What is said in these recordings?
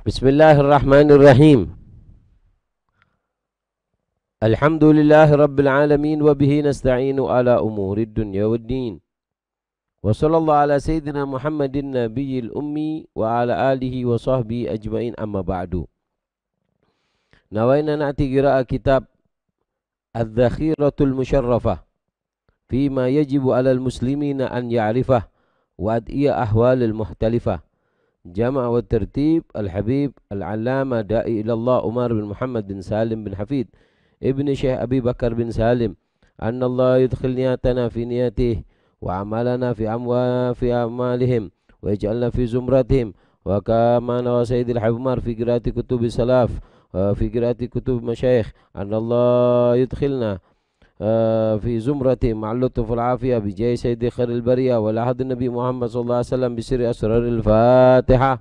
Bismillahirrahmanirrahim. Alhamdulillahi rabbil alamin wa bihi nasta'inu ala umurid dunya waddin. Wa sallallahu ala sayyidina Muhammadin nabiyil ummi wa ala alihi wa sahbihi ajmain amma ba'du. Nawaina na'ti qira'a kitab Adz-Dzakhiratul Musyarrafah fima yajibu 'alal muslimina an ya'rifah wa ad'iya ahwalil muhtalifah. Jama' wa tertib Al-Habib Al-Allama Da'i ilallah Umar bin Muhammad bin Salim bin Hafid Ibn Syekh Abi Bakar bin Salim Anna Allah yudkhil niyatana fi niyatih wa amalana fi amalihim wa ij'alna fi zumratihim wa kama wa Sayyidil Habib Umar fi qiraati kutubi salaf wa fi qiraati kutubi masyayikh Anna Allah yudkhilna في زمرة مع اللطف والعافية بجاه سيد خير البرية والعهد النبي محمد صلى الله عليه وسلم بسر أسرار الفاتحة.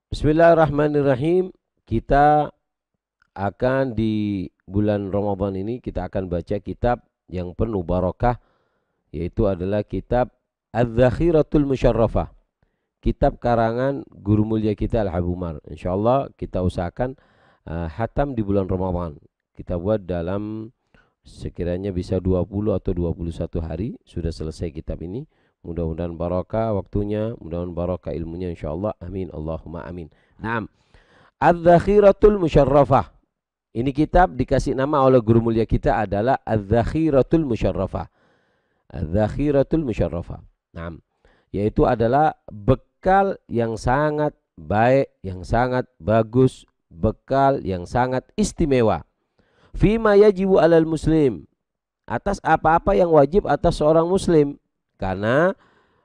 Bismillahirrahmanirrahim. Kita akan di bulan Ramadan ini kita akan baca kitab yang penuh barakah, yaitu adalah kitab Adz-Dzakhiratul Musyarrafah, kitab karangan guru mulia kita Al-Habib Umar. Insyaallah kita usahakan hatam di bulan Ramadan. Kita buat dalam sekiranya bisa 20 atau 21 hari sudah selesai kitab ini. Mudah-mudahan barakah waktunya, mudah-mudahan barakah ilmunya insyaallah. Amin Allahumma amin. Naam. Adz-Dzakhiratul Musyarrafah. Ini kitab dikasih nama oleh guru mulia kita adalah Adz-Dzakhiratul Musyarrafah. Adz-Dzakhiratul Musyarrafah. Nah, yaitu adalah bekal yang sangat baik, yang sangat bagus, bekal yang sangat istimewa. Fima yajibu alal muslim, atas apa-apa yang wajib atas seorang muslim. Karena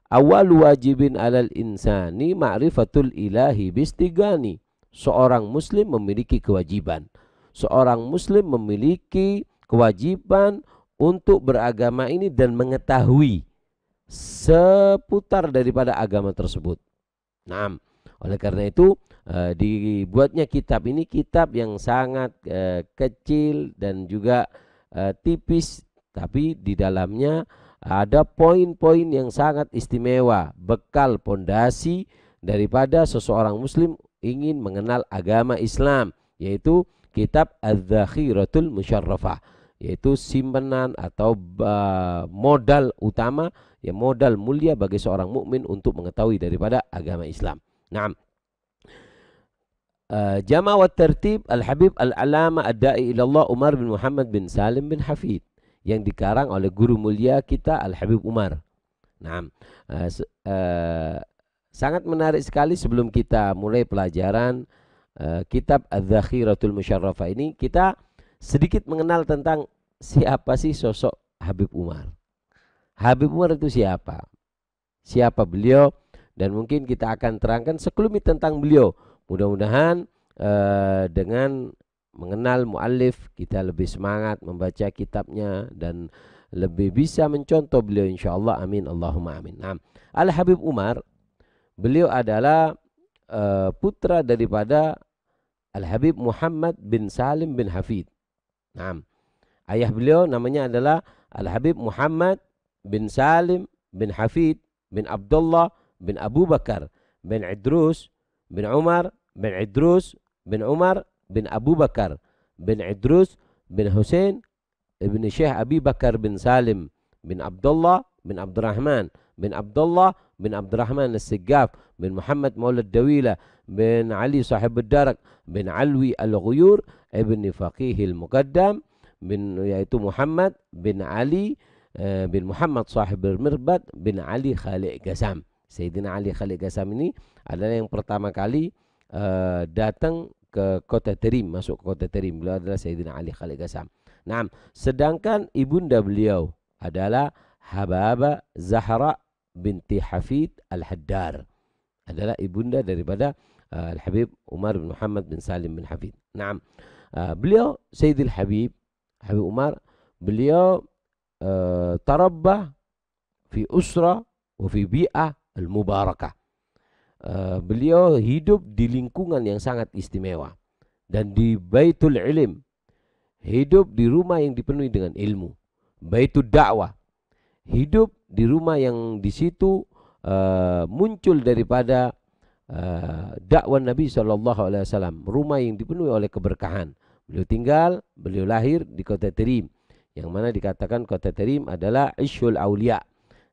awal wajibin alal insani ma'rifatul ilahi bistigani. Seorang muslim memiliki kewajiban. Seorang muslim memiliki kewajiban untuk beragama ini dan mengetahui seputar daripada agama tersebut. Nah, oleh karena itu dibuatnya kitab ini, kitab yang sangat kecil dan juga tipis, tapi di dalamnya ada poin-poin yang sangat istimewa, bekal pondasi daripada seseorang muslim ingin mengenal agama Islam, yaitu kitab Adz-Dzakhiratul Musyarrafah, yaitu simpanan atau modal utama, ya modal mulia bagi seorang mukmin untuk mengetahui daripada agama Islam. Naam. Jama' wa tertib Al-Habib Al-Allama Ad-Da'i ilallah Umar bin Muhammad bin Salim bin Hafid, yang dikarang oleh guru mulia kita Al-Habib Umar. Naam. Sangat menarik sekali. Sebelum kita mulai pelajaran kitab Adz-Dzakhiratul Musyarrafah ini, kita sedikit mengenal tentang siapa sih sosok Habib Umar. Habib Umar itu siapa? Siapa beliau? Dan mungkin kita akan terangkan sekelumit tentang beliau. Mudah-mudahan dengan mengenal muallif kita lebih semangat membaca kitabnya dan lebih bisa mencontoh beliau insyaallah. Amin Allahumma amin. Nah, Al-Habib Umar, beliau adalah putra daripada Al-Habib Muhammad bin Salim bin Hafid. Nah, ayah beliau namanya adalah Al-Habib Muhammad bin Salim bin Hafid bin Abdullah bin Abu Bakar bin Idrus bin Umar bin Idrus bin Umar bin Abu Bakar bin Idrus bin Hussein ibn Syekh Abi Bakar bin Salim bin Abdullah bin Abdurrahman bin Abdullah bin Abdurrahman As-Siggaf bin Muhammad Maulad Dawila bin Ali Sahib Ad-Darak bin Alwi Al-Ghuyur ibn Faqihil Muqaddam bin, yaitu Muhammad bin Ali bin Muhammad Sahib Al-Mirbad bin Ali Khaliq Ghasam. Sayyidina Ali Khaliq Ghasam ini adalah yang pertama kali datang ke kota Terim, masuk ke kota Terim. Beliau adalah Sayyidina Ali Khaliq Ghasam. Nah, sedangkan ibunda beliau adalah Hababa Zahra binti Hafid Al-Haddar, adalah ibunda daripada Al-Habib Umar bin Muhammad bin Salim bin Hafid. Nah, beliau Sayyidil Habib Umar, beliau tarabbah fi usra wa fi bi'ah al-mubarakah. Beliau hidup di lingkungan yang sangat istimewa dan di Baitul Ilm, hidup di rumah yang dipenuhi dengan ilmu, baitud dakwah, hidup di rumah yang di situ muncul daripada dakwah Nabi SAW, rumah yang dipenuhi oleh keberkahan. Beliau lahir di kota Tarim, yang mana dikatakan kota Tarim adalah Ishul Aulia,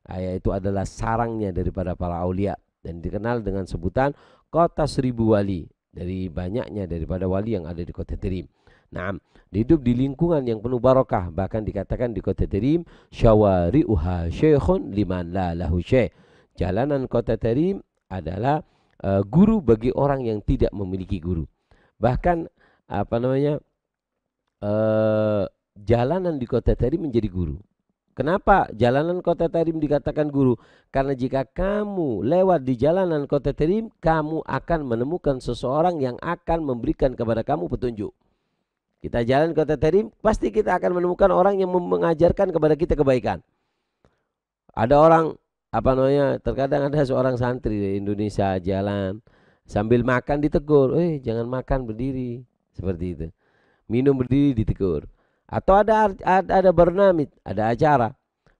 yaitu adalah sarangnya daripada para aulia, dan dikenal dengan sebutan kota 1000 wali, dari banyaknya daripada wali yang ada di kota Tarim. Nah, hidup di lingkungan yang penuh barakah, bahkan dikatakan di kota Tarim syawari'uha syekhun liman la lahu syekh. Jalanan kota Tarim adalah guru bagi orang yang tidak memiliki guru. Bahkan jalanan di kota Tarim menjadi guru. Kenapa jalanan kota Tarim dikatakan guru? Karena jika kamu lewat di jalanan kota Tarim, kamu akan menemukan seseorang yang akan memberikan kepada kamu petunjuk. Kita jalan kota Tarim, pasti kita akan menemukan orang yang mengajarkan kepada kita kebaikan. Ada orang, terkadang ada seorang santri di Indonesia jalan, sambil makan ditegur, jangan makan berdiri, seperti itu. Minum berdiri ditegur. Atau ada bernamit, ada acara,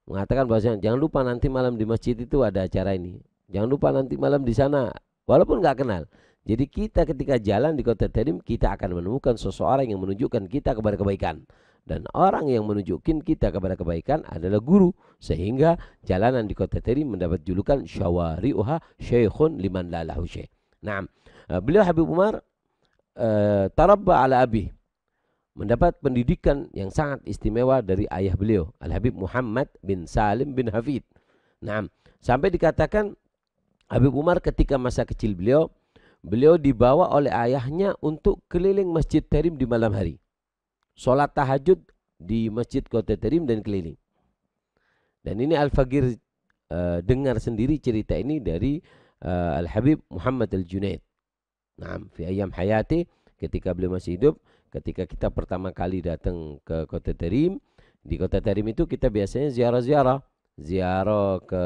mengatakan bahwasanya jangan lupa nanti malam di masjid itu ada acara ini, jangan lupa nanti malam di sana, walaupun nggak kenal. Jadi kita ketika jalan di kota Tarim, kita akan menemukan seseorang yang menunjukkan kita kepada kebaikan, dan orang yang menunjukkan kita kepada kebaikan adalah guru, sehingga jalanan di kota Tarim mendapat julukan syawari'uha syekhun liman la lahu syekh. Nah, beliau Habib Umar tarabba ala abih, mendapat pendidikan yang sangat istimewa dari ayah beliau, Al-Habib Muhammad bin Salim bin Hafid. Nah, sampai dikatakan Habib Umar ketika masa kecil beliau dibawa oleh ayahnya untuk keliling Masjid Tarim di malam hari, sholat tahajud di Masjid Kota Tarim dan keliling. Dan ini Al-Faqir dengar sendiri cerita ini dari Al-Habib Muhammad Al-Junaid. Nah, fi ayam hayati, ketika beliau masih hidup, ketika kita pertama kali datang ke kota Tarim, di kota Tarim itu kita biasanya ziarah ke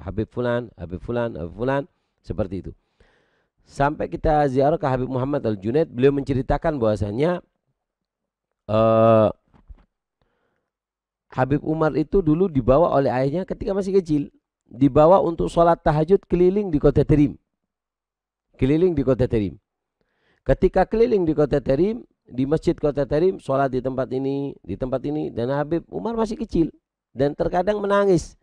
Habib Fulan, seperti itu. Sampai kita ziarah ke Habib Muhammad Al-Junaid, beliau menceritakan bahwasanya Habib Umar itu dulu dibawa oleh ayahnya ketika masih kecil, dibawa untuk sholat tahajud keliling di kota Tarim. Ketika keliling di kota Tarim, di masjid kota Tarim, sholat di tempat ini, dan Habib Umar masih kecil dan terkadang menangis.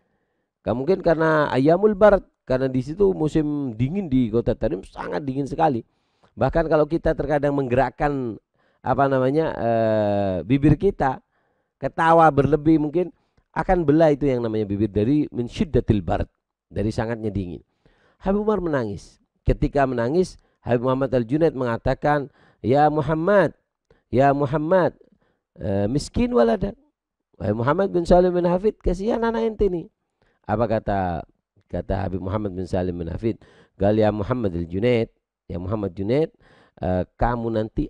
Mungkin karena ayamul barat, karena di situ musim dingin di kota Tarim, sangat dingin sekali. Bahkan kalau kita terkadang menggerakkan bibir kita, ketawa berlebih, mungkin akan belah itu yang namanya bibir dari min syiddatil barat, dari sangatnya dingin. Habib Umar menangis. Ketika menangis, Habib Muhammad Al-Junaid mengatakan, Ya Muhammad, miskin waladak. Wahai Muhammad bin Salim bin Hafid, kasihan anak ente nih. Apa kata Habib Muhammad bin Salim bin Hafid? Gal ya Muhammad Al-Junaid, ya Muhammad Junaid, kamu nanti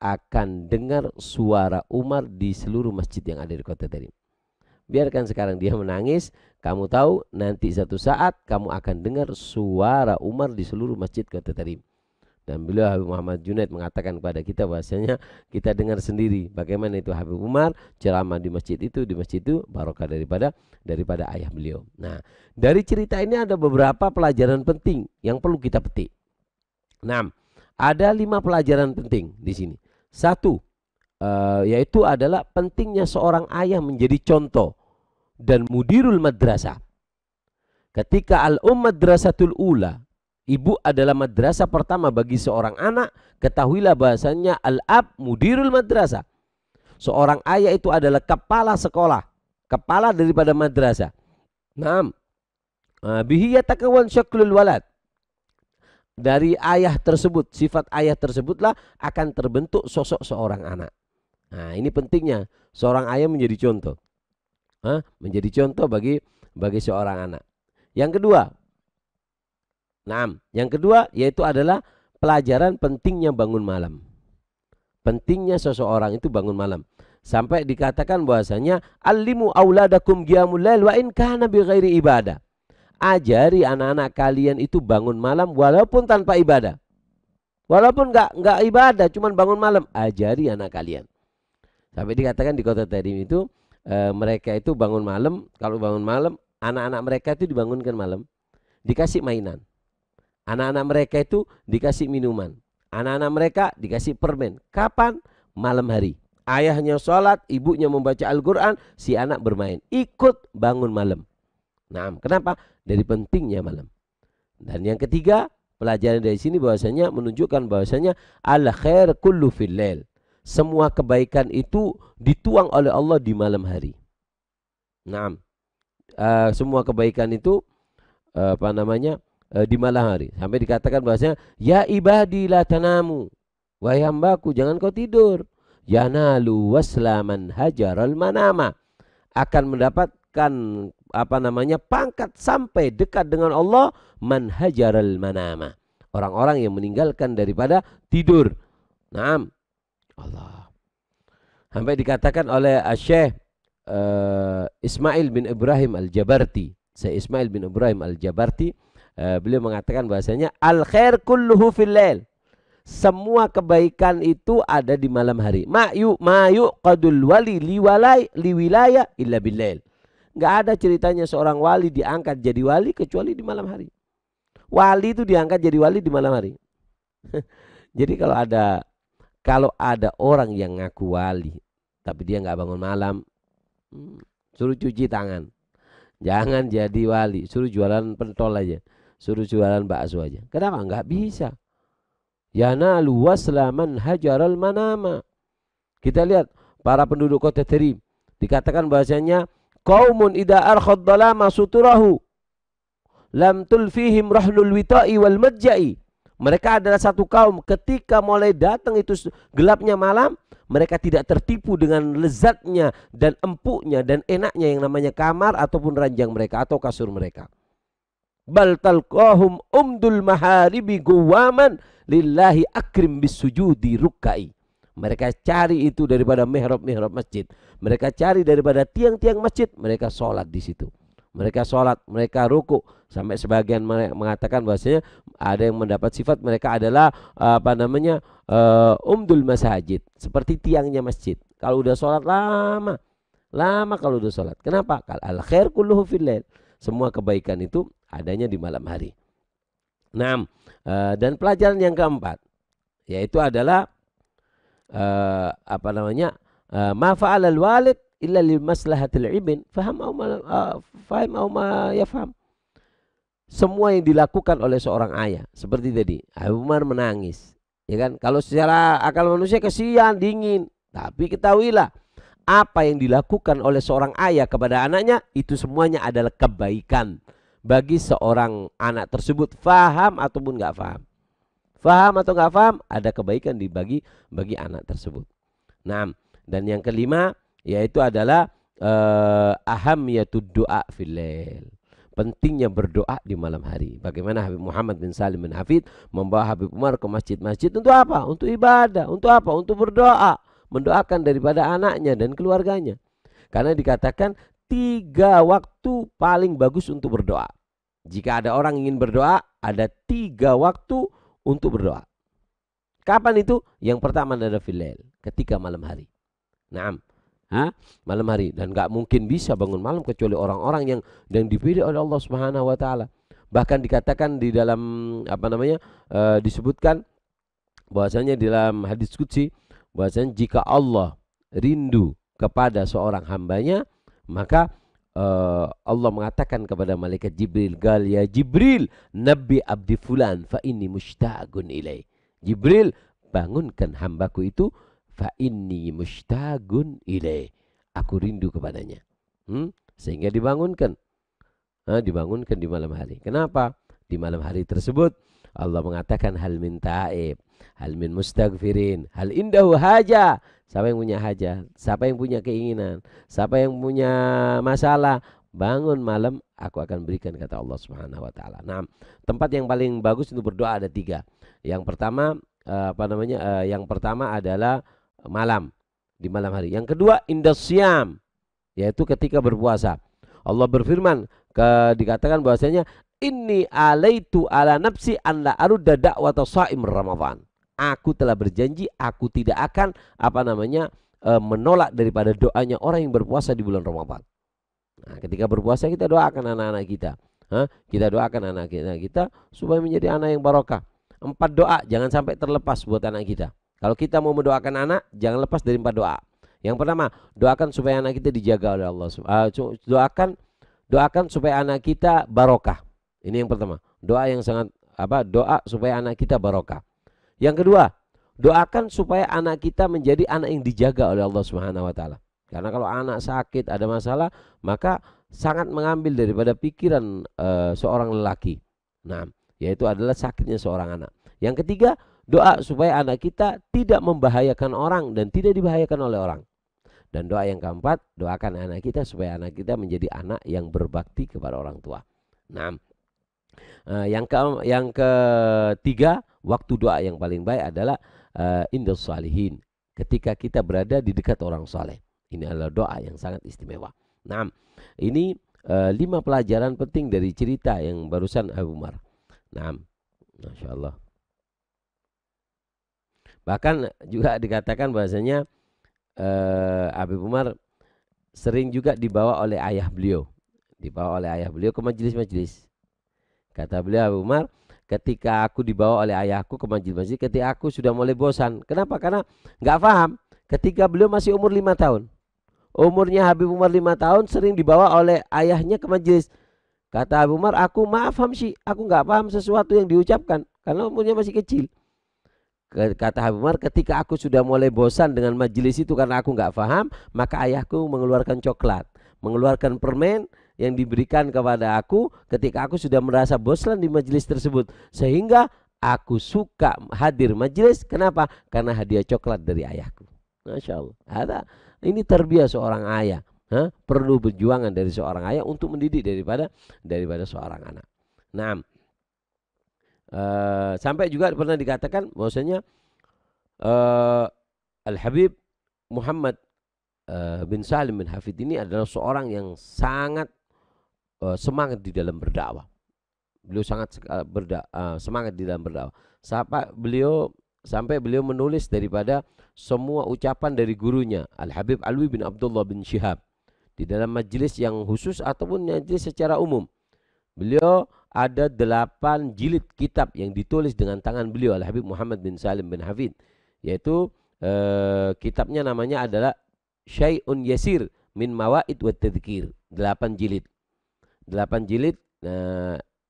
akan dengar suara Umar di seluruh masjid yang ada di kota Tarim. Biarkan sekarang dia menangis, kamu tahu nanti satu saat kamu akan dengar suara Umar di seluruh masjid kota Tarim. Dan beliau Habib Muhammad Junaid mengatakan kepada kita bahwasanya kita dengar sendiri bagaimana itu Habib Umar ceramah di masjid itu barokah daripada ayah beliau. Nah, dari cerita ini ada beberapa pelajaran penting yang perlu kita petik. Nah, ada 5 pelajaran penting di sini. 1, yaitu adalah pentingnya seorang ayah menjadi contoh dan mudirul madrasah. Ketika al-madrasatul ula, ibu adalah madrasah pertama bagi seorang anak, ketahuilah bahasanya al-ab mudirul madrasah. Seorang ayah itu adalah kepala sekolah, kepala daripada madrasah. Naam. Bihi yatakawan syaklul walad. Dari ayah tersebut, sifat ayah tersebutlah akan terbentuk sosok seorang anak. Nah, ini pentingnya seorang ayah menjadi contoh. Menjadi contoh bagi seorang anak. Yang kedua yaitu adalah pelajaran pentingnya bangun malam. Pentingnya seseorang itu bangun malam. Sampai dikatakan bahwasanya allimu auladakum qiyamul lail wa in kana bighairi ibadah. Ajari anak-anak kalian itu bangun malam walaupun tanpa ibadah. Walaupun enggak ibadah, cuman bangun malam, ajari anak kalian. Sampai dikatakan di kota Tarim itu mereka itu bangun malam, kalau bangun malam anak-anak mereka itu dibangunkan malam, dikasih mainan. Anak-anak mereka itu dikasih minuman. Anak-anak mereka dikasih permen. Kapan? Malam hari. Ayahnya sholat, ibunya membaca Al-Quran, si anak bermain. Ikut bangun malam. Nah, kenapa? Dari pentingnya malam. Dan yang ketiga, pelajaran dari sini bahwasanya menunjukkan bahwasanya al khair kullu fil lail. Semua kebaikan itu dituang oleh Allah di malam hari. Nah, semua kebaikan itu di malam hari. Sampai dikatakan bahwasanya ya ibadi la tanamu, wahai hambaku jangan kau tidur. Yanalu waslaman hajaral manama, akan mendapatkan pangkat sampai dekat dengan Allah man hajaral manama, orang-orang yang meninggalkan daripada tidur. Naam. Allah. Sampai dikatakan oleh Syekh Ismail bin Ibrahim Al-Jabarti. Syekh Ismail bin Ibrahim Al-Jabarti, beliau mengatakan bahasanya al khair kulluhu fil lail. Semua kebaikan itu ada di malam hari. Ma'yu qadul wali liwilaya illa billail. Enggak ada ceritanya seorang wali diangkat jadi wali kecuali di malam hari. Wali itu diangkat jadi wali di malam hari. Jadi kalau ada orang yang ngaku wali tapi dia nggak bangun malam, suruh cuci tangan. Jangan jadi wali, suruh jualan pentol aja, suruh jualan bakso aja. Kenapa? Nggak bisa. Yanalu waslaman hajaral manama. Kita lihat para penduduk kota Tarim, dikatakan bahasanya qaumun idza arkhad dalama suturahu lam tulfihim rahlul wita'i wal majja'i. Mereka adalah satu kaum ketika mulai datang itu gelapnya malam, mereka tidak tertipu dengan lezatnya dan empuknya dan enaknya yang namanya kamar ataupun ranjang mereka atau kasur mereka. Bal talqahum umdul maharibi guwaman lillahi akrim bisujudi rukkai. Mereka cari itu daripada mihrab-mihrab masjid. Mereka cari daripada tiang-tiang masjid. Mereka sholat di situ. Mereka sholat, mereka ruku. Sampai sebagian mengatakan bahwasanya ada yang mendapat sifat mereka adalah umdul masajid. Seperti tiangnya masjid. Kalau udah sholat lama kalau udah sholat. Kenapa? Al khair kulluhu fil lail. Semua kebaikan itu adanya di malam hari. Nah, dan pelajaran yang keempat yaitu adalah ma fa'alal walid illa li maslahatil ibn faham au ma yafham. Semua yang dilakukan oleh seorang ayah seperti tadi Abu Umar menangis, ya kan? Kalau secara akal manusia kesian, dingin, tapi ketahuilah apa yang dilakukan oleh seorang ayah kepada anaknya itu semuanya adalah kebaikan bagi seorang anak tersebut, faham ataupun nggak faham. Faham atau nggak faham, ada kebaikan bagi anak tersebut. Nah, dan yang kelima yaitu adalah ahamiyatud du'a fil lail. Pentingnya berdoa di malam hari. Bagaimana Habib Muhammad bin Salim bin Hafid membawa Habib Umar ke masjid-masjid untuk apa? Untuk ibadah. Untuk apa? Untuk berdoa. Mendoakan daripada anaknya dan keluarganya. Karena dikatakan 3 waktu paling bagus untuk berdoa. Jika ada orang ingin berdoa, ada 3 waktu untuk berdoa. Kapan itu? Yang pertama adalah fil lail, ketika malam hari. Naam. Malam hari, dan gak mungkin bisa bangun malam kecuali orang-orang yang dipilih oleh Allah Subhanahu wa taala. Bahkan dikatakan di dalam disebutkan bahwasanya di dalam hadis qudsi bahwasanya jika Allah rindu kepada seorang hambanya, maka Allah mengatakan kepada malaikat Jibril, "Gal ya Jibril, nabi abdi fulan fa inni mushtaqun ilai." Jibril, bangunkan hambaku itu, fa inni mushtaqun ilai. Aku rindu kepadanya. Sehingga dibangunkan. Dibangunkan di malam hari. Kenapa? Di malam hari tersebut Allah mengatakan hal min ta'ib, hal min mustaghfirin, hal indahu haja. Siapa yang punya hajat, siapa yang punya keinginan, siapa yang punya masalah, bangun malam aku akan berikan, kata Allah Subhanahu wa taala. Nah, tempat yang paling bagus untuk berdoa ada 3. Yang pertama yang pertama adalah malam, di malam hari. Yang kedua indasyam, yaitu ketika berpuasa. Allah berfirman, dikatakan bahwasanya inni alaitu ala nafsi an la arudda da'wata shaim Ramadan. Aku telah berjanji aku tidak akan menolak daripada doanya orang yang berpuasa di bulan Ramadan. Nah, ketika berpuasa kita doakan anak-anak kita. Kita doakan anak kita supaya menjadi anak yang barokah. 4 doa jangan sampai terlepas buat anak kita. Kalau kita mau mendoakan anak, jangan lepas dari 4 doa. Yang pertama, doakan supaya anak kita dijaga oleh Allah. Doakan supaya anak kita barokah. Ini yang pertama. Doa yang sangat doa supaya anak kita barokah. Yang kedua, doakan supaya anak kita menjadi anak yang dijaga oleh Allah Subhanahu wa taala. Karena kalau anak sakit, ada masalah, maka sangat mengambil daripada pikiran seorang lelaki. Nah, yaitu adalah sakitnya seorang anak. Yang ketiga, doa supaya anak kita tidak membahayakan orang dan tidak dibahayakan oleh orang. Dan doa yang keempat, doakan anak kita supaya anak kita menjadi anak yang berbakti kepada orang tua. Nah, yang ketiga, waktu doa yang paling baik adalah indas salihin, ketika kita berada di dekat orang saleh. Ini adalah doa yang sangat istimewa. Nah, ini 5 pelajaran penting dari cerita yang barusan Abu Umar. Nah, Masya Allah. Bahkan juga dikatakan bahasanya Abu Umar sering juga dibawa oleh ayah beliau ke majelis-majelis. Kata beliau, Abu Umar, ketika aku dibawa oleh ayahku ke majelis-majelis, ketika aku sudah mulai bosan. Kenapa? Karena nggak paham. Ketika beliau masih umur 5 tahun, umurnya Habib Umar 5 tahun, sering dibawa oleh ayahnya ke majelis. Kata Abu Umar, aku nggak paham sesuatu yang diucapkan karena umurnya masih kecil. Kata Habib Umar, ketika aku sudah mulai bosan dengan majelis itu karena aku nggak paham, maka ayahku mengeluarkan coklat, mengeluarkan permen yang diberikan kepada aku ketika aku sudah merasa bosan di majelis tersebut, sehingga aku suka hadir majelis. Kenapa? Karena hadiah coklat dari ayahku. Masya Allah. Ini terbiasa seorang ayah. Perlu perjuangan dari seorang ayah untuk mendidik daripada seorang anak. Nah, sampai juga pernah dikatakan bahwasanya Al-Habib Muhammad bin Salim bin Hafid ini adalah seorang yang sangat semangat di dalam berdakwah. Beliau sangat semangat di dalam berdakwah. Sampai beliau menulis daripada semua ucapan dari gurunya Al-Habib Alwi bin Abdullah bin Syihab di dalam majelis yang khusus ataupun majelis secara umum. Beliau ada 8 jilid kitab yang ditulis dengan tangan beliau Al-Habib Muhammad bin Salim bin Hafid, yaitu kitabnya namanya adalah Syai'un Yasir min Mawaid wa Tadhkir. 8 jilid.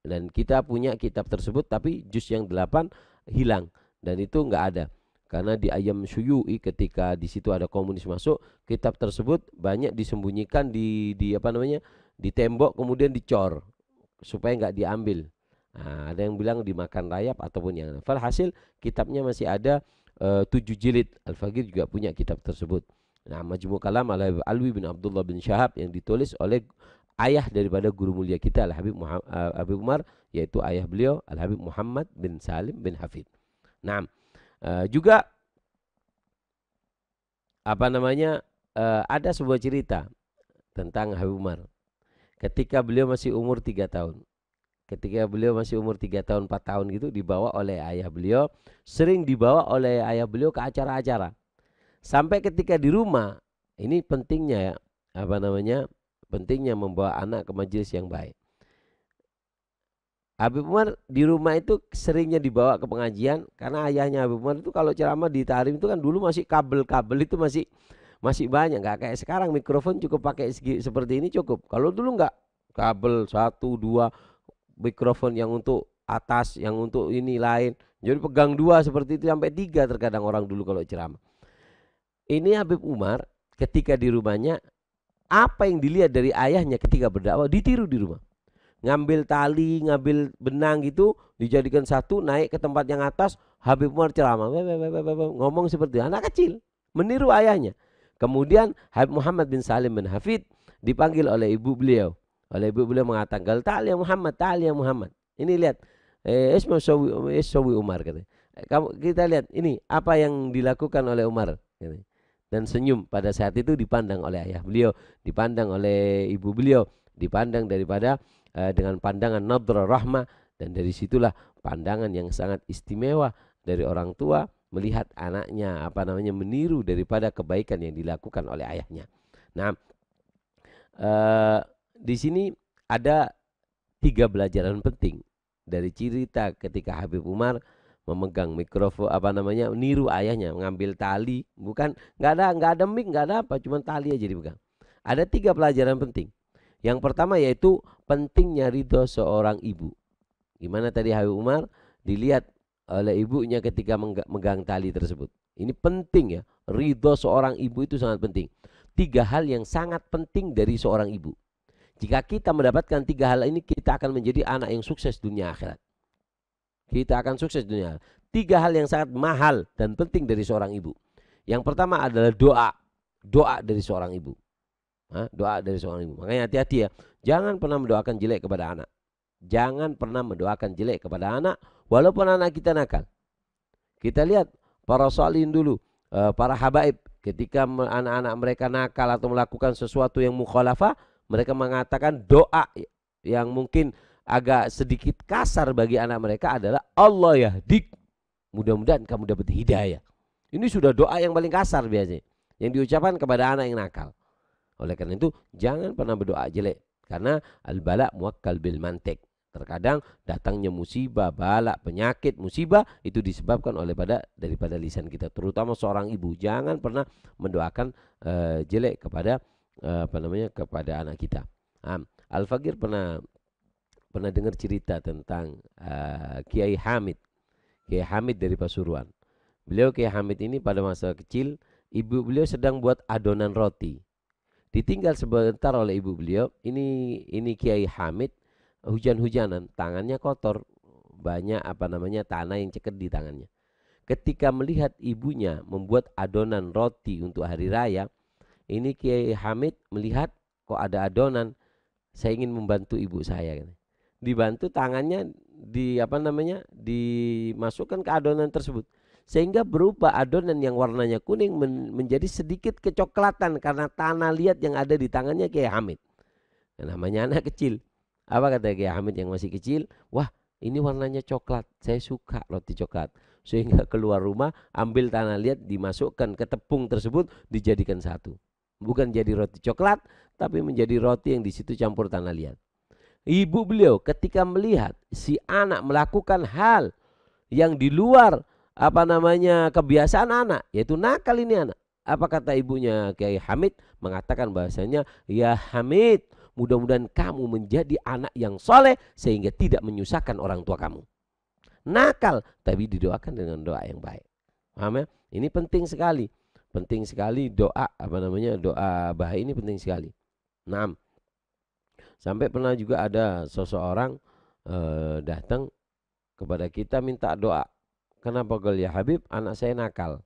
Dan kita punya kitab tersebut, tapi juz yang 8 hilang dan itu enggak ada. Karena di Ayam Syuyu'i, ketika di situ ada komunis masuk, kitab tersebut banyak disembunyikan di tembok, kemudian dicor supaya enggak diambil. Nah, ada yang bilang dimakan rayap ataupun yang hasil kitabnya masih ada 7 jilid. Al-Faqih juga punya kitab tersebut. Nah, Majmu' Kalam Alwi bin Abdullah bin Syihab yang ditulis oleh ayah daripada guru mulia kita Al-Habib Habib Umar, yaitu ayah beliau Al-Habib Muhammad bin Salim bin Hafid. Nah, juga ada sebuah cerita tentang Habib Umar ketika beliau masih umur 3 tahun. Ketika beliau masih umur 3 tahun 4 tahun gitu, dibawa oleh ayah beliau, sering dibawa oleh ayah beliau ke acara-acara. Sampai ketika di rumah, ini pentingnya pentingnya membawa anak ke majelis yang baik. Habib Umar di rumah itu seringnya dibawa ke pengajian karena ayahnya Habib Umar itu kalau ceramah di Tarim itu kan dulu masih kabel itu masih banyak, nggak kayak sekarang mikrofon cukup pakai seperti ini cukup. Kalau dulu nggak, kabel 1, 2, mikrofon yang untuk atas, yang untuk ini lain. Jadi pegang 2 seperti itu sampai 3 terkadang orang dulu kalau ceramah. Ini Habib Umar ketika di rumahnya, apa yang dilihat dari ayahnya ketika berdakwah ditiru di rumah. Ngambil tali, ngambil benang gitu, dijadikan satu, naik ke tempat yang atas, Habib Umar ceramah, ngomong seperti anak kecil, meniru ayahnya. Kemudian Habib Muhammad bin Salim bin Hafid dipanggil oleh ibu beliau. Oleh ibu beliau mengatakan, ta'al ya Muhammad. Ini lihat, Sawi Umar katanya. Kita lihat ini apa yang dilakukan oleh Umar. Dan senyum pada saat itu dipandang oleh ayah beliau, dipandang oleh ibu beliau, dipandang daripada dengan pandangan nadra rahmah, dan dari situlah pandangan yang sangat istimewa dari orang tua melihat anaknya meniru daripada kebaikan yang dilakukan oleh ayahnya. Nah, di sini ada 3 pelajaran penting dari cerita ketika Habib Umar memegang mikrofon niru ayahnya, mengambil tali, bukan nggak ada mic, nggak ada apa, cuma tali aja dipegang. Ada 3 pelajaran penting. Yang pertama yaitu pentingnya ridho seorang ibu. Gimana tadi Habib Umar dilihat oleh ibunya ketika megang tali tersebut. Ini penting ya, ridho seorang ibu itu sangat penting. 3 hal yang sangat penting dari seorang ibu. Jika kita mendapatkan 3 hal ini, kita akan menjadi anak yang sukses dunia akhirat. Kita akan sukses dunia. 3 hal yang sangat mahal dan penting dari seorang ibu. Yang pertama adalah doa. Doa dari seorang ibu. Doa dari seorang ibu. Makanya hati-hati ya. Jangan pernah mendoakan jelek kepada anak. Jangan pernah mendoakan jelek kepada anak, walaupun anak kita nakal. Kita lihat para salihin dulu, para habaib, ketika anak-anak mereka nakal atau melakukan sesuatu yang mukhalafah, mereka mengatakan doa yang mungkin agak sedikit kasar bagi anak mereka adalah Allah yahdik, mudah-mudahan kamu dapat hidayah. Ini sudah doa yang paling kasar biasanya, yang diucapkan kepada anak yang nakal. Oleh karena itu jangan pernah berdoa jelek, karena al-bala muwakkal bil mantik. Terkadang datangnya musibah, bala, penyakit, musibah itu disebabkan daripada lisan kita, terutama seorang ibu. Jangan pernah mendoakan jelek kepada kepada anak kita. Al-Fakir pernah dengar cerita tentang Kiai Hamid. Kiai Hamid dari Pasuruan. Kiai Hamid ini pada masa kecil, ibu beliau sedang buat adonan roti. Ditinggal sebentar oleh ibu beliau. Ini Kiai Hamid hujan-hujanan, tangannya kotor, banyak tanah yang ceket di tangannya. Ketika melihat ibunya membuat adonan roti untuk hari raya, ini Kiai Hamid melihat kok ada adonan, saya ingin membantu ibu saya. Dibantu, tangannya dimasukkan ke adonan tersebut, sehingga berubah adonan yang warnanya kuning menjadi sedikit kecoklatan karena tanah liat yang ada di tangannya Kiai Hamid. Namanya anak kecil. Apa kata Kiai Hamid yang masih kecil? Wah, ini warnanya coklat, saya suka roti coklat. Sehingga keluar rumah, ambil tanah liat, dimasukkan ke tepung tersebut, dijadikan satu. Bukan jadi roti coklat, tapi menjadi roti yang di situ campur tanah liat. Ibu beliau ketika melihat si anak melakukan hal yang di luar kebiasaan anak, yaitu nakal ini anak. Apa kata ibunya Kiai Hamid? Mengatakan bahasanya, ya Hamid, mudah-mudahan kamu menjadi anak yang soleh sehingga tidak menyusahkan orang tua kamu. Nakal, tapi didoakan dengan doa yang baik. Paham ya? Ini penting sekali. Penting sekali doa, doa baik ini penting sekali. Nah, sampai pernah juga ada seseorang datang kepada kita minta doa. Kenapa Gol ya Habib? Anak saya nakal.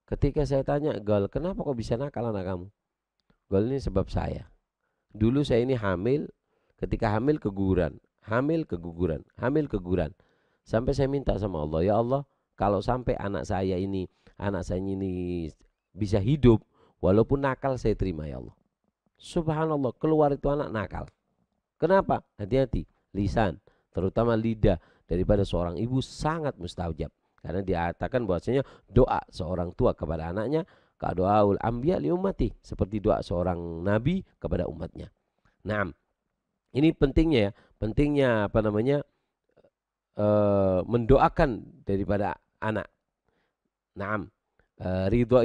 Ketika saya tanya, Gol, kenapa kok bisa nakal anak kamu? Gol, ini sebab saya. Dulu saya ini hamil, ketika hamil keguguran, sampai saya minta sama Allah, ya Allah, kalau sampai anak saya ini bisa hidup, walaupun nakal saya terima ya Allah. Subhanallah, keluar itu anak nakal. Kenapa? Hati-hati, lisan, terutama lidah daripada seorang ibu sangat mustajab. Karena dikatakan bahwasanya doa seorang tua kepada anaknya doaul anbiya li ummati, seperti doa seorang nabi kepada umatnya. Nah, ini pentingnya ya, pentingnya mendoakan daripada anak. Nah, ridho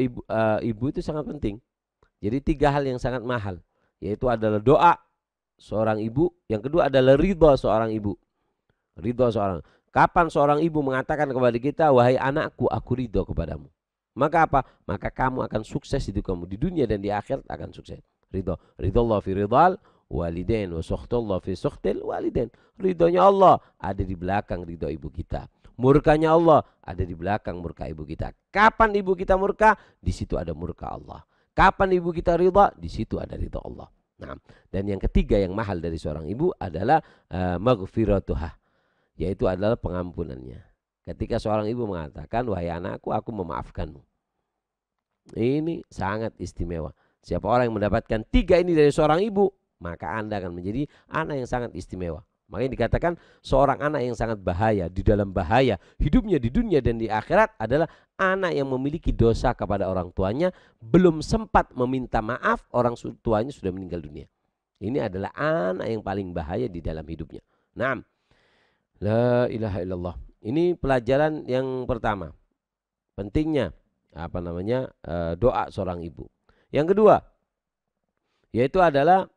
ibu itu sangat penting. Jadi 3 hal yang sangat mahal, yaitu adalah doa seorang ibu, yang kedua adalah ridho seorang ibu. Ridho seorang. Kapan seorang ibu mengatakan kepada kita, wahai anakku, aku ridho kepadamu, maka apa? Maka kamu akan sukses hidup kamu di dunia dan di akhirat akan sukses. Ridho Allah fi ridhal walidain wa sukhtullah fi sukhtil walidain. Ridhonya Allah ada di belakang ridho ibu kita. Murkanya Allah ada di belakang murka ibu kita. Kapan ibu kita murka? Di situ ada murka Allah. Kapan ibu kita ridha? Di situ ada ridho Allah. Nah, dan yang ketiga yang mahal dari seorang ibu adalah maghfiratuhah, yaitu adalah pengampunannya. Ketika seorang ibu mengatakan, wahai anakku, aku memaafkanmu. Ini sangat istimewa. Siapa orang yang mendapatkan 3 ini dari seorang ibu, maka Anda akan menjadi anak yang sangat istimewa. Makanya dikatakan seorang anak yang sangat bahaya, di dalam bahaya hidupnya di dunia dan di akhirat adalah anak yang memiliki dosa kepada orang tuanya, belum sempat meminta maaf, orang tuanya sudah meninggal dunia. Ini adalah anak yang paling bahaya di dalam hidupnya. Naam. La ilaha illallah. Ini pelajaran yang pertama. Pentingnya doa seorang ibu. Yang kedua, yaitu adalah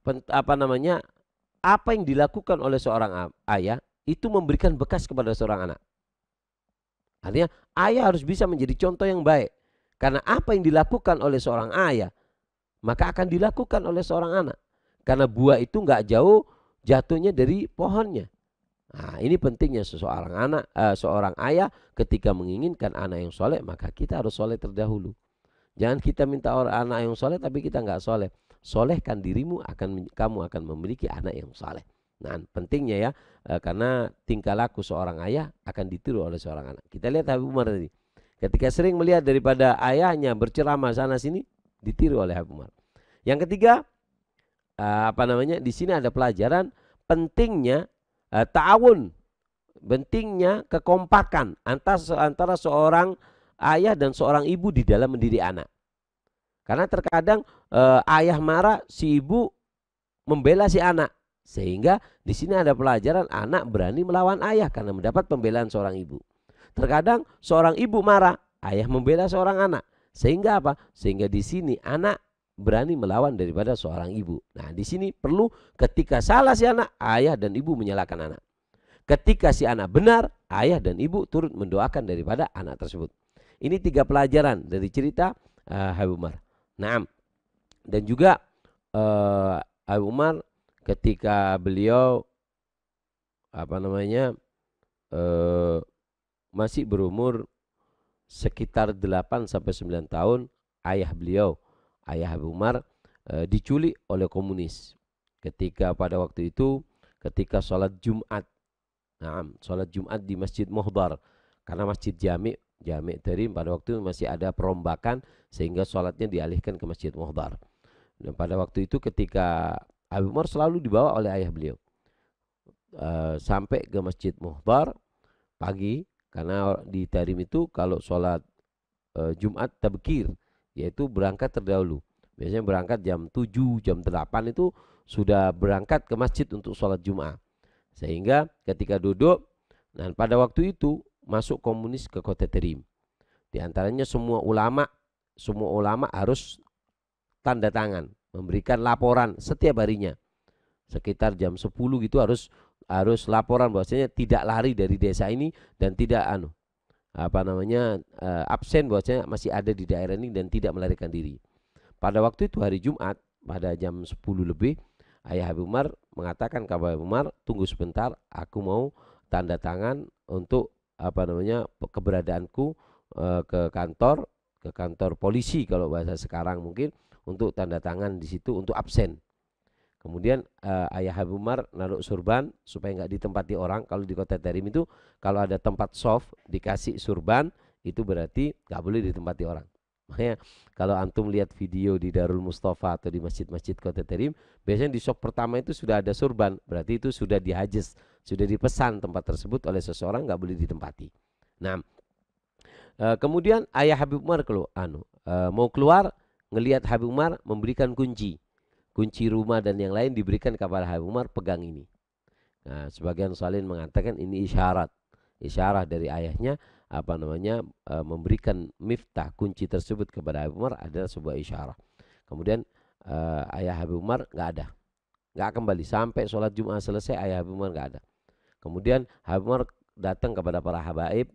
apa yang dilakukan oleh seorang ayah itu memberikan bekas kepada seorang anak. Artinya ayah harus bisa menjadi contoh yang baik. Karena apa yang dilakukan oleh seorang ayah, maka akan dilakukan oleh seorang anak. Karena buah itu nggak jauh jatuhnya dari pohonnya. Nah, ini pentingnya seorang ayah ketika menginginkan anak yang soleh, maka kita harus soleh terdahulu. Jangan kita minta orang anak yang soleh tapi kita nggak soleh. Solehkan dirimu, kamu akan memiliki anak yang soleh. Nah, pentingnya ya, karena tingkah laku seorang ayah akan ditiru oleh seorang anak. Kita lihat Habib Umar tadi, ketika sering melihat daripada ayahnya berceramah sana sini, ditiru oleh Habib Umar. Yang ketiga, di sini ada pelajaran pentingnya ta'awun, pentingnya kekompakan antara seorang ayah dan seorang ibu di dalam mendidik anak. Karena terkadang ayah marah, si ibu membela si anak. Sehingga di sini ada pelajaran anak berani melawan ayah karena mendapat pembelaan seorang ibu. Terkadang seorang ibu marah, ayah membela seorang anak. Sehingga apa? Sehingga di sini anak berani melawan daripada seorang ibu. Nah, di sini perlu ketika salah si anak, ayah dan ibu menyalahkan anak. Ketika si anak benar, ayah dan ibu turut mendoakan daripada anak tersebut. Ini 3 pelajaran dari cerita Habib Umar. Naam. Dan juga Habib Umar ketika beliau masih berumur sekitar 8 sampai 9 tahun, ayah Habib Umar diculik oleh komunis. Ketika pada waktu itu ketika sholat Jumat. Naam, sholat Jumat di Masjid Muhdar. Karena Masjid Jami' Tarim pada waktu itu masih ada perombakan sehingga sholatnya dialihkan ke Masjid Muhdar. Dan pada waktu itu ketika Habib Umar selalu dibawa oleh ayah beliau sampai ke Masjid Muhdar pagi, karena di Tarim itu kalau sholat Jumat tabkir, yaitu berangkat terdahulu. Biasanya berangkat jam 7, jam 8 itu sudah berangkat ke masjid untuk sholat Jumat. Sehingga ketika duduk, dan pada waktu itu masuk komunis ke kota Tarim. Di antaranya semua ulama harus tanda tangan, memberikan laporan setiap harinya. Sekitar jam 10 gitu harus laporan bahwasanya tidak lari dari desa ini dan tidak absen bahwasanya masih ada di daerah ini dan tidak melarikan diri. Pada waktu itu hari Jumat pada jam 10 lebih, ayah Habib Umar mengatakan kepada Habib Umar, tunggu sebentar, aku mau tanda tangan untuk keberadaanku ke kantor polisi kalau bahasa sekarang mungkin, untuk tanda tangan di situ untuk absen. Kemudian ayah Habib Umar naruh surban supaya nggak ditempati orang. Kalau di kota Tarim itu kalau ada tempat soft dikasih surban, itu berarti nggak boleh ditempati orang. Makanya kalau antum lihat video di Darul Mustafa atau di masjid-masjid kota Tarim, biasanya di soft pertama itu sudah ada surban, berarti itu sudah dihajis, sudah dipesan tempat tersebut oleh seseorang, nggak boleh ditempati. Nah, kemudian ayah Habib Umar mau keluar, ngelihat Habib Umar memberikan kunci rumah dan yang lain diberikan kepada Habib Umar, pegang ini. Nah, sebagian salin mengatakan ini isyarat dari ayahnya memberikan miftah, kunci tersebut kepada Habib Umar adalah sebuah isyarat. Kemudian ayah Habib Umar nggak kembali sampai sholat Jumat selesai, ayah Habib Umar nggak ada. Kemudian Habib Umar datang kepada para habaib,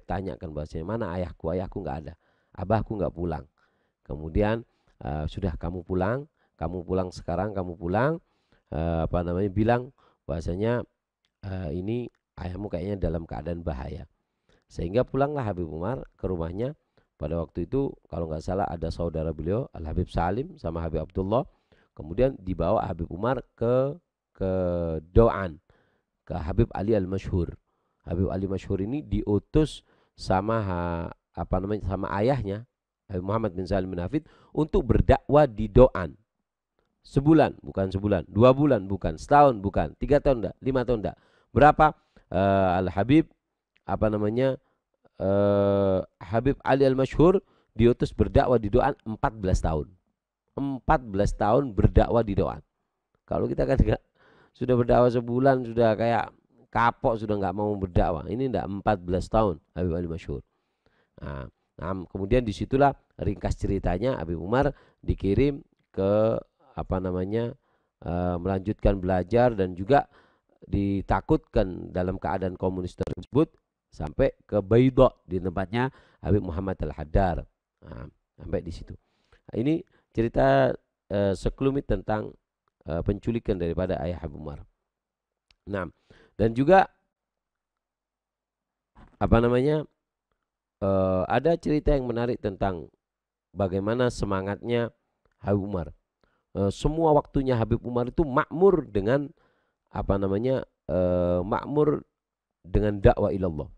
tanyakan bahwasanya mana ayahku nggak ada, abahku nggak pulang. Kemudian sudah kamu pulang sekarang, bilang bahwasanya ini ayahmu kayaknya dalam keadaan bahaya. Sehingga pulanglah Habib Umar ke rumahnya. Pada waktu itu kalau nggak salah ada saudara beliau Al Habib Salim sama Habib Abdullah. Kemudian dibawa Habib Umar ke Doan, ke Habib Ali Al-Masyhur. Habib Ali Masyhur ini diutus sama sama ayahnya Habib Muhammad bin Salim bin Hafid untuk berdakwah di Doan. Sebulan, bukan sebulan. 2 bulan, bukan. Setahun, bukan. 3 tahun, enggak. 5 tahun, enggak. Berapa? Al-Habib, apa namanya, Habib Ali Al-Masyhur diutus berdakwah di Doan 14 tahun. 14 tahun berdakwah di Doan. Kalau kita kan enggak, sudah berdakwah sebulan, sudah kayak kapok, sudah enggak mau berdakwah. Ini enggak, 14 tahun Habib Ali Masyhur. Nah, kemudian disitulah ringkas ceritanya Habib Umar dikirim ke apa namanya, melanjutkan belajar dan juga ditakutkan dalam keadaan komunis tersebut sampai ke Baidha di tempatnya Habib Muhammad Al-Haddar. Nah, sampai di situ. Nah, ini cerita sekelumit tentang penculikan daripada ayah Habib Umar. Nah, dan juga apa namanya, ada cerita yang menarik tentang bagaimana semangatnya Habib Umar. Semua waktunya Habib Umar itu makmur dengan apa namanya, makmur dengan dakwah ilallah.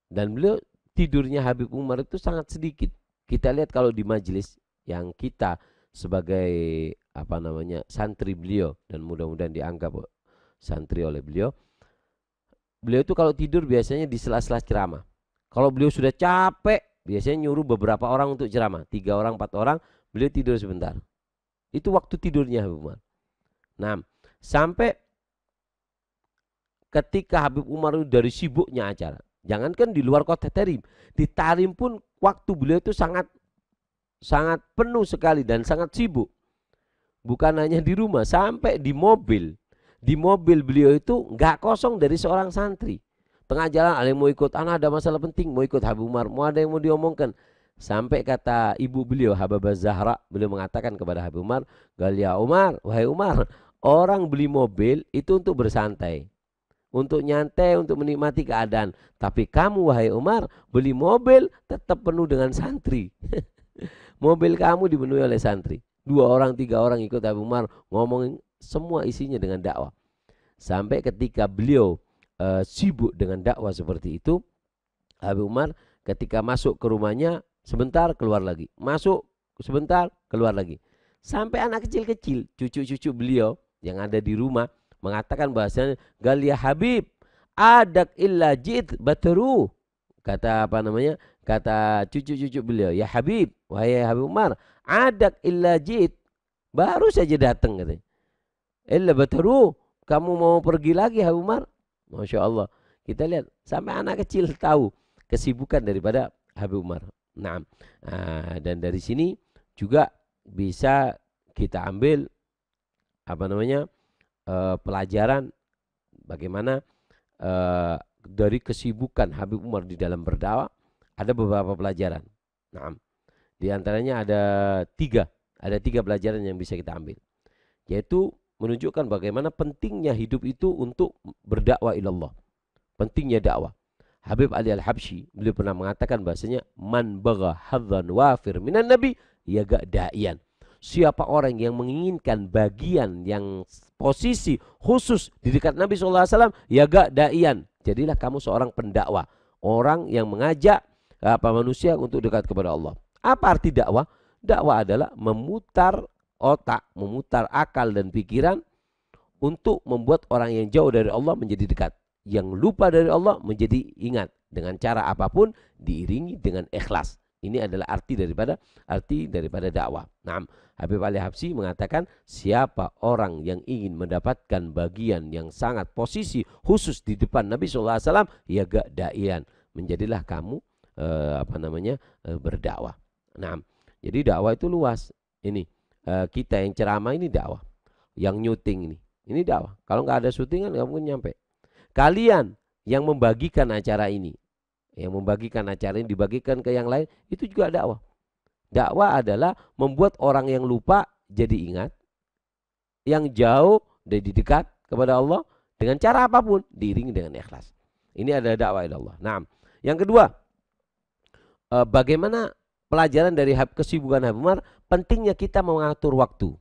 Dan beliau, tidurnya Habib Umar itu sangat sedikit. Kita lihat kalau di majelis yang kita sebagai apa namanya, santri beliau, dan mudah-mudahan dianggap santri oleh beliau. Beliau itu kalau tidur biasanya di sela-sela ceramah. Kalau beliau sudah capek, biasanya nyuruh beberapa orang untuk ceramah, 3 orang, 4 orang, beliau tidur sebentar. Itu waktu tidurnya Habib Umar. Nah, sampai ketika Habib Umar itu dari sibuknya acara, jangankan di luar kota Tarim, di Tarim pun waktu beliau itu sangat penuh sekali dan sangat sibuk. Bukan hanya di rumah, sampai di mobil. Di mobil beliau itu nggak kosong dari seorang santri. Tengah jalan ada yang mau ikut, ada masalah penting, mau ikut Habib Umar, mau ada yang mau diomongkan. Sampai kata ibu beliau, Habibah Zahra, beliau mengatakan kepada Habib Umar, "Galia Umar, wahai Umar, orang beli mobil itu untuk bersantai, untuk nyantai, untuk menikmati keadaan. Tapi kamu wahai Umar, beli mobil tetap penuh dengan santri." Mobil kamu dipenuhi oleh santri. 2 orang, 3 orang ikut Habib Umar, ngomongin semua isinya dengan dakwah. Sampai ketika beliau sibuk dengan dakwah seperti itu, Habib Umar ketika masuk ke rumahnya, sebentar keluar lagi, masuk sebentar keluar lagi. Sampai anak kecil-kecil, cucu-cucu beliau yang ada di rumah mengatakan bahasanya, "Galia Habib, adak illa jid batru." Kata apa namanya? Kata cucu-cucu beliau, "Ya Habib, wahai Habib Umar, adak illa jid." Baru saja datang katanya. "Illa batru." Kamu mau pergi lagi Habib Umar? Masya Allah. Kita lihat sampai anak kecil tahu kesibukan daripada Habib Umar. Nah, dan dari sini juga bisa kita ambil apa namanya, pelajaran bagaimana dari kesibukan Habib Umar di dalam berdakwah. Ada beberapa pelajaran. Nah, di antaranya ada 3 pelajaran yang bisa kita ambil, yaitu menunjukkan bagaimana pentingnya hidup itu untuk berdakwah ilallah. Pentingnya dakwah. Habib Ali Al-Habsyi beliau pernah mengatakan bahasanya, "Man bagha hadzan wafir minan nabi yaga da'iyan." Siapa orang yang menginginkan bagian yang posisi khusus di dekat Nabi SAW, yaga da'iyan, jadilah kamu seorang pendakwah, orang yang mengajak manusia untuk dekat kepada Allah. Apa arti dakwah? Dakwah adalah memutar otak, memutar akal dan pikiran untuk membuat orang yang jauh dari Allah menjadi dekat, yang lupa dari Allah menjadi ingat, dengan cara apapun diiringi dengan ikhlas. Ini adalah arti daripada dakwah. Nah, Habib Ali Habsyi mengatakan, siapa orang yang ingin mendapatkan bagian yang sangat posisi khusus di depan Nabi SAW, ya gak da'ian, menjadilah kamu berdakwah. Nah, jadi dakwah itu luas. Ini kita yang ceramah ini dakwah, yang nyuting ini dakwah. Kalau nggak ada syutingan nggak mungkin nyampe. Kalian yang membagikan acara ini, dibagikan ke yang lain, itu juga dakwah. Dakwah adalah membuat orang yang lupa jadi ingat, yang jauh jadi dekat kepada Allah dengan cara apapun, diiringi dengan ikhlas. Ini adalah dakwah ilallah. Nah, yang kedua, bagaimana pelajaran dari kesibukan Habib Umar? Pentingnya kita mengatur waktu.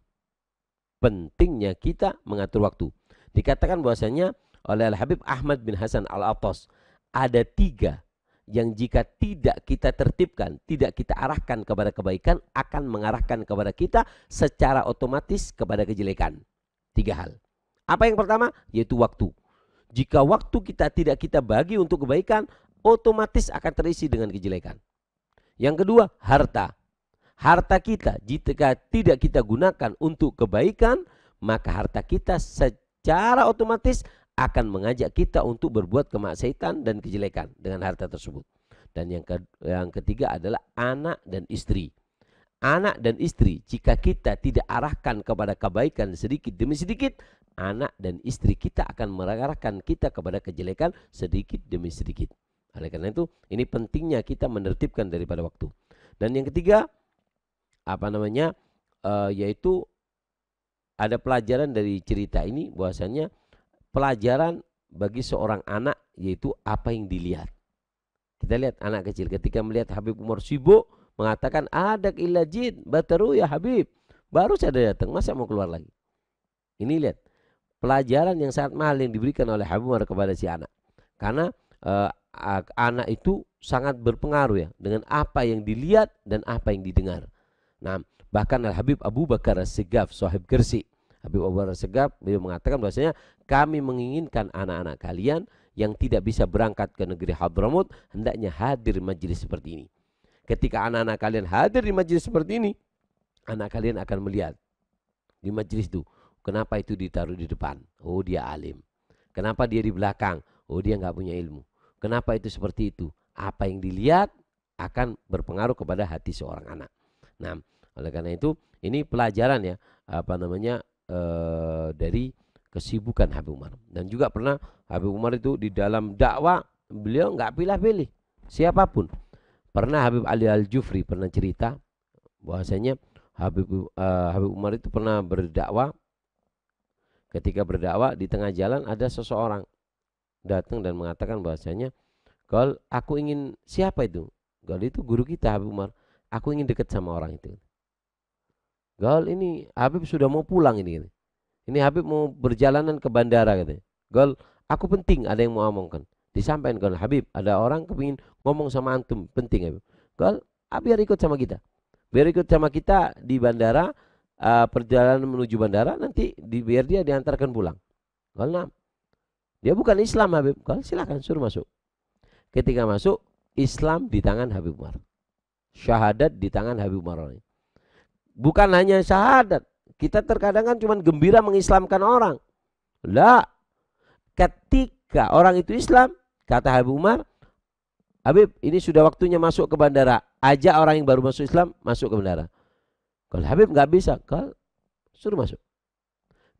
Dikatakan bahwasanya oleh Al-Habib Ahmad bin Hasan Al-Attas, ada 3 yang jika tidak kita tertibkan, tidak kita arahkan kepada kebaikan, akan mengarahkan kepada kita secara otomatis kepada kejelekan. 3 hal. Apa yang pertama? Yaitu waktu. Jika waktu tidak kita bagi untuk kebaikan, otomatis akan terisi dengan kejelekan. Yang kedua, harta. Harta kita jika tidak kita gunakan untuk kebaikan, maka harta kita secara otomatis akan mengajak kita untuk berbuat kemaksiatan dan kejelekan dengan harta tersebut. Dan yang ketiga adalah anak dan istri. Anak dan istri, jika kita tidak arahkan kepada kebaikan sedikit demi sedikit, anak dan istri kita akan mengarahkan kita kepada kejelekan sedikit demi sedikit. Oleh karena itu, ini pentingnya kita menertibkan daripada waktu. Dan yang ketiga, yaitu ada pelajaran dari cerita ini, bahwasanya pelajaran bagi seorang anak, yaitu apa yang dilihat. Kita lihat anak kecil ketika melihat Habib Umar sibuk mengatakan, adak illa jin bataru ya Habib, baru saja datang, masa mau keluar lagi. Ini lihat pelajaran yang sangat mahal yang diberikan oleh Habib Umar kepada si anak. Karena anak itu sangat berpengaruh ya dengan apa yang dilihat dan apa yang didengar. Nah, bahkan Al-Habib Abu Bakar As-Sigaf, Sahib Gresik, Habib Abu Bakar As-Sigaf, beliau mengatakan bahwasanya kami menginginkan anak-anak kalian yang tidak bisa berangkat ke negeri Hadramut hendaknya hadir majlis seperti ini. Ketika anak-anak kalian hadir di majlis seperti ini, anak kalian akan melihat di majlis itu, kenapa itu ditaruh di depan? Oh, dia alim. Kenapa dia di belakang? Oh, dia nggak punya ilmu. Kenapa itu seperti itu? Apa yang dilihat akan berpengaruh kepada hati seorang anak. Nah, oleh karena itu ini pelajaran ya, dari kesibukan Habib Umar. Dan juga pernah Habib Umar itu di dalam dakwah beliau nggak pilih-pilih siapapun. Pernah Habib Ali Al-Jufri pernah cerita bahwasanya Habib Umar itu pernah berdakwah. Ketika berdakwah di tengah jalan ada seseorang datang dan mengatakan bahwasanya, "Kalau aku ingin," siapa itu? "Kalau itu guru kita Habib Umar. Aku ingin dekat sama orang itu." "Gal, ini Habib sudah mau pulang ini." "Ini Habib mau berjalanan ke bandara," katanya. "Gal, aku penting ada yang mau omongkan." Disampaikan, "Gal, Habib, ada orang kepingin ngomong sama antum, penting Habib." "Gal, biar ikut sama kita. Biar ikut sama kita di bandara, perjalanan menuju bandara, nanti biar dia diantarkan pulang." "Gal, nah." Dia bukan Islam Habib. "Gal, silakan suruh masuk." Ketika masuk, Islam di tangan Habib Umar. Syahadat di tangan Habib Umar. Bukan hanya syahadat, kita terkadang kan cuma gembira mengislamkan orang. Lah, ketika orang itu Islam, kata Habib Umar, "Habib, ini sudah waktunya masuk ke bandara. Ajak orang yang baru masuk Islam masuk ke bandara." Kalau Habib nggak bisa, kalau suruh masuk.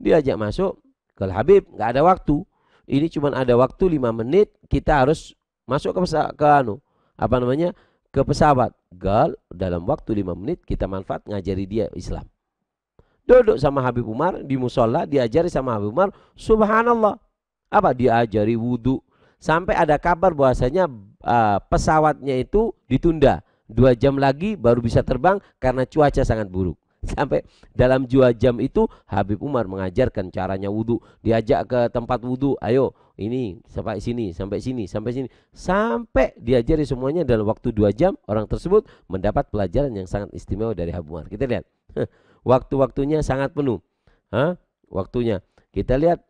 Diajak masuk, kalau Habib nggak ada waktu. Ini cuma ada waktu 5 menit, kita harus masuk ke pesawat. Gal, dalam waktu 5 menit kita manfaat ngajari dia Islam. Duduk sama Habib Umar di musola, diajari sama Habib Umar, subhanallah. Apa? Diajari wudhu. Sampai ada kabar bahwasanya pesawatnya itu ditunda. 2 jam lagi baru bisa terbang karena cuaca sangat buruk. Sampai dalam 2 jam itu Habib Umar mengajarkan caranya wudhu. Diajak ke tempat wudhu, ayo ini sampai sini, sampai sini, sampai sini. Sampai diajari semuanya dalam waktu 2 jam. Orang tersebut mendapat pelajaran yang sangat istimewa dari Habib Umar. Kita lihat waktu-waktunya sangat penuh. Waktunya kita lihat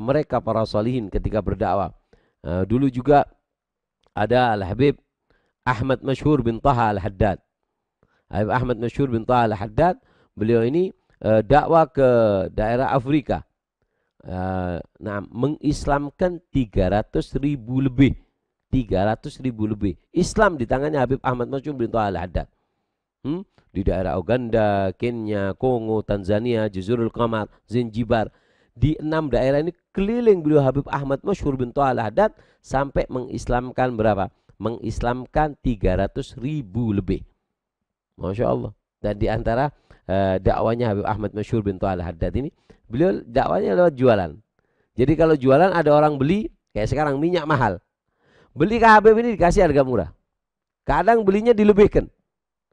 mereka para salihin ketika berdakwah. Dulu juga ada Al-Habib Ahmad Masyhur bin Taha Al-Haddad. Habib Ahmad Masyhur bin Taha Al-Haddad, beliau ini dakwah ke daerah Afrika. Mengislamkan 300.000 lebih. 300.000 lebih. Islam di tangannya Habib Ahmad Masyhur bin Taha Al-Haddad. Di daerah Uganda, Kenya, Kongo, Tanzania, Jazirul Qamar, Zanzibar. Di 6 daerah ini keliling beliau Habib Ahmad Masyhur bin Taha Al-Haddad sampai mengislamkan berapa? Mengislamkan 300.000 lebih. Masya Allah. Dan di antara dakwanya Habib Ahmad Masyhur bin Taha Al-Haddad ini, beliau dakwanya lewat jualan. Jadi kalau jualan ada orang beli, kayak sekarang minyak mahal. Beli ke Habib ini dikasih harga murah. Kadang belinya dilebihkan.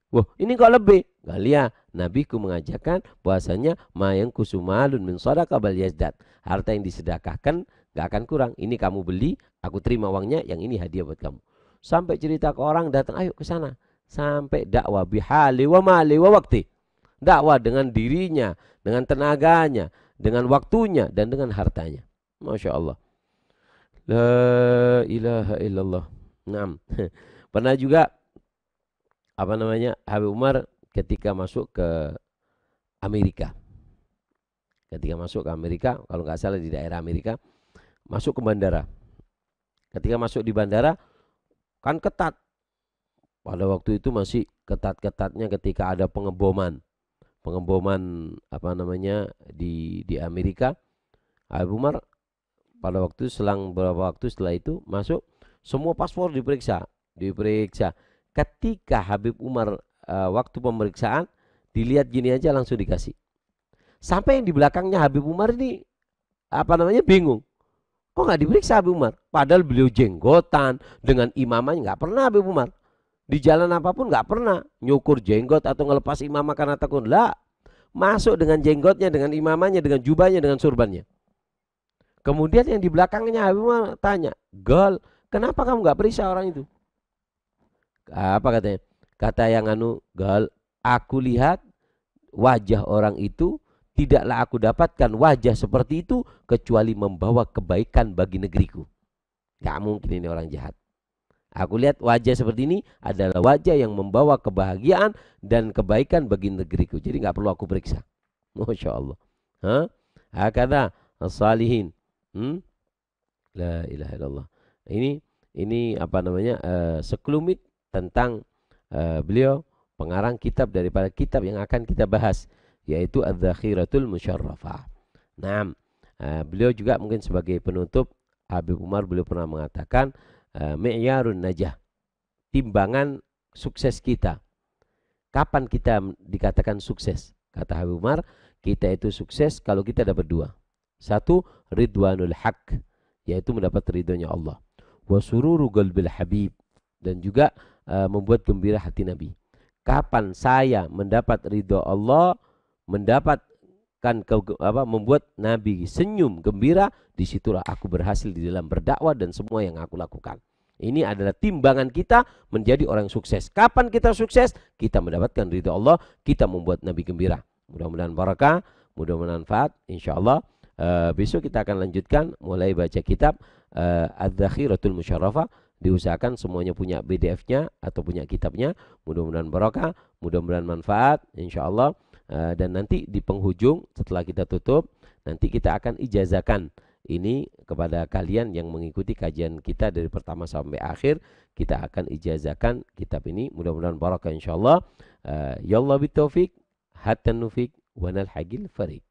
Wah, ini kok lebih? Galia, Nabiku mengajarkan bahwasanya mayang kusumalun min sadaqah bal yazdad. Harta yang disedekahkan gak akan kurang. Ini kamu beli, aku terima uangnya, yang ini hadiah buat kamu. sampai cerita ke orang datang, ayo ke sana. Sampai dakwah bihali wa mali wa wakti. Dakwah dengan dirinya, dengan tenaganya, dengan waktunya, dan dengan hartanya. Masya Allah. La ilaha illallah. Nah, pernah juga Habib Umar ketika masuk ke Amerika. Ketika masuk ke Amerika, kalau nggak salah di daerah Amerika, masuk ke bandara. Ketika masuk di bandara, kan ketat. Pada waktu itu masih ketat-ketatnya ketika ada pengeboman di Amerika. Habib Umar pada waktu selang beberapa waktu setelah itu masuk, semua paspor diperiksa. Ketika Habib Umar waktu pemeriksaan dilihat gini aja langsung dikasih. Sampai yang di belakangnya Habib Umar ini bingung. Kok nggak diperiksa Habib Umar? Padahal beliau jenggotan dengan imamahnya, nggak pernah Habib Umar di jalan apapun nggak pernah nyukur jenggot atau ngelepas imamah karena takut. Lah, masuk dengan jenggotnya, dengan imamahnya, dengan jubahnya, dengan surbannya. Kemudian yang di belakangnya Habib Umar tanya, "Gol, kenapa kamu nggak periksa orang itu?" Apa katanya? Kata yang "Gol, aku lihat wajah orang itu, tidaklah aku dapatkan wajah seperti itu kecuali membawa kebaikan bagi negeriku. Gak mungkin ini orang jahat. Aku lihat wajah seperti ini adalah wajah yang membawa kebahagiaan dan kebaikan bagi negeriku. Jadi gak perlu aku periksa." Masya Allah. Hakadha as-salihin. La ilaha illallah. Ini sekelumit tentang beliau pengarang kitab daripada kitab yang akan kita bahas, yaitu Adz-Dzakhiratul Musyarrafah. Nah, beliau juga mungkin sebagai penutup, Habib Umar beliau pernah mengatakan, mi'yarun najah, timbangan sukses kita. Kapan kita dikatakan sukses? Kata Habib Umar, kita itu sukses kalau kita dapat dua. Satu, ridwanul haq, yaitu mendapat ridhonya Allah. Wa sururu qalbil habib, dan juga membuat gembira hati Nabi. Kapan saya mendapat ridho Allah, membuat Nabi senyum gembira, disitulah aku berhasil di dalam berdakwah dan semua yang aku lakukan. Ini adalah timbangan kita menjadi orang sukses. Kapan kita sukses? Kita mendapatkan ridho Allah, kita membuat Nabi gembira. Mudah-mudahan barakah, mudah-mudahan manfaat. InsyaAllah besok kita akan lanjutkan mulai baca kitab Adz-Dzakhiratul Musyarrafah. Diusahakan semuanya punya PDF-nya atau punya kitabnya. Mudah-mudahan barakah, mudah-mudahan manfaat, insyaallah. Dan nanti di penghujung setelah kita tutup, nanti kita akan ijazahkan ini kepada kalian yang mengikuti kajian kita dari pertama sampai akhir. Kita akan ijazahkan kitab ini. Mudah-mudahan barakah insyaallah. Ya Allah bitaufiq, hatta nufik wa nal haqil farik.